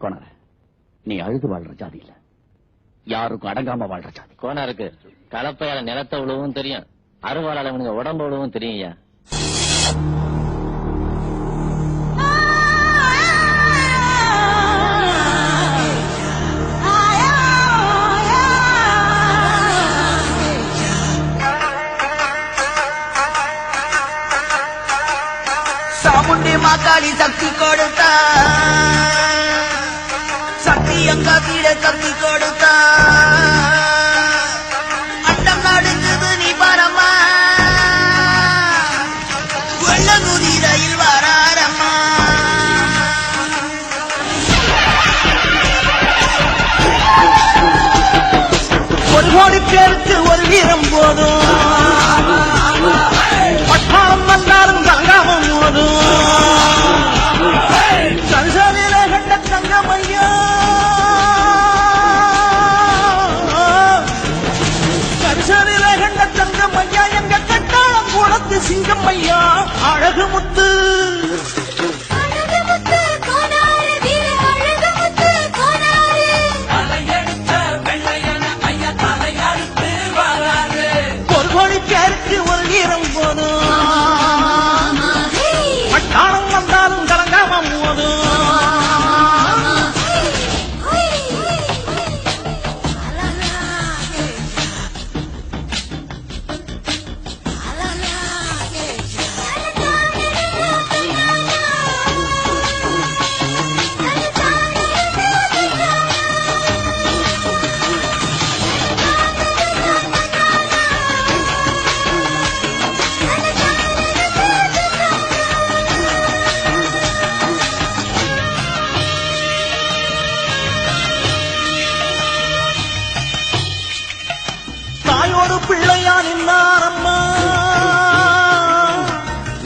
கோனார, நீ அழுது வாழ்ற ஜாதி இல்ல, யாருக்கும் அடங்காம வாழ்ற ஜாதி. கோனாருக்கு கலப்பையால நிலத்தை உழவும் தெரியும், அருவாளால அவனுங்க உடம்பு உழவும் தெரியும் ஐயா. சாமுண்டி மாக்காளி சக்தி கொடுத்தா, சக்தி எங்க கீழ சக்தி கொடுத்தா, அண்டம் நடுங்குது நீ பரமா, வெள்ள நுதிரையில் வராரம்மா. ஒரு கோடி பேருக்கு ஒரு வீரம் போதும், பட்டாளம் வந்தாலும் தங்காமம் போதும். கல்சரில கண்ட தங்கமையா, கல்சரில கண்ட தங்கமையா, எங்க கட்டாளம் குளத்து சிங்கமையா, அழகு முத்து ஒரு கோடி பேருக்கு ஒரு வீரம் போதும், பட்டாளம் வந்தாலும் கலங்காம போதும். தாயோடு பிள்ளையா நின்னாரம்மா,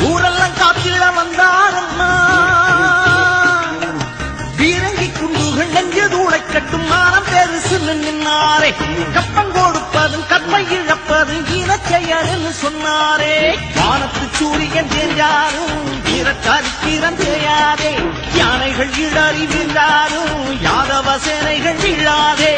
ஊரெல்லாம் காத்திட வந்தாரம்மா. பீரங்கி குண்டுகள் நெஞ்சு தூளை கட்டும் மானம் பெருசு நின்னாரே, கப்பம் கொடுப்பதும் கற்பை இழப்பதும் இனச்செயல்னு சொன்னாரே. வானத்து சூரியன் தெரிஞ்சாலும் வீரக்காரிக்கிறம் தெரியாதே, யானைகள் இடறி வீழ்ந்தாலும் யாதவ சேனைகள் வீழாதே.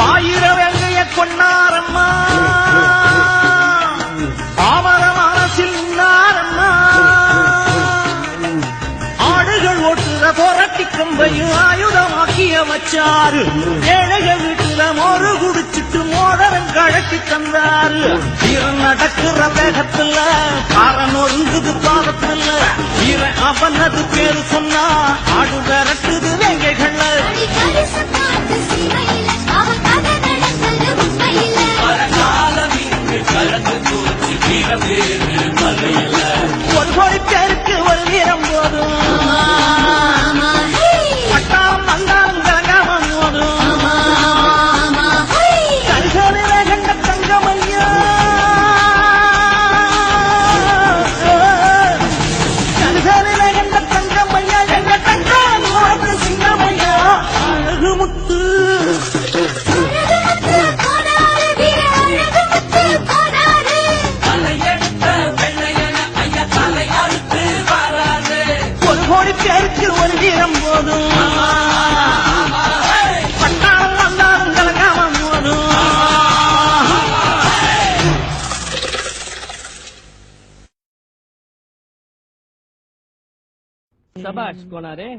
ஆயிரவெங்கைய கொண்டாரம்மா, பாமர மனசில் நின்னாரம்மா. ஆடுகள் ஓட்டுற போராட்டி கொம்பையும் ஆயுதமாக்கிய வச்சாரு, ஏழைகள் வீட்டுல மோரு குடிச்சிட்டு மோதரம் கழட்டி தந்தாரு. வீரன் நடக்கிற வேகத்துல காரன் ஒருங்குது பாதத்துல, வீரன் அவனது பேரு சொன்னா ஆடு விரட்டுது வேங்கைகள். ஒரு கோடி பேருக்கு ஒரு வீரம் போதும், பட்டாளம் வந்தாலும் கலங்காம போதும். கரிசலில கண்ட தங்கமையா, கரிசலில கண்ட தங்கமையா, எங்க கட்டாளம் குளத்து சிங்கமையா, அழகு முத்து பேருக்கு ஒரு வீரம் போதும், பட்டாளம் வந்தாலும் கலங்காம போதும். சபாஷ் கோனாரே.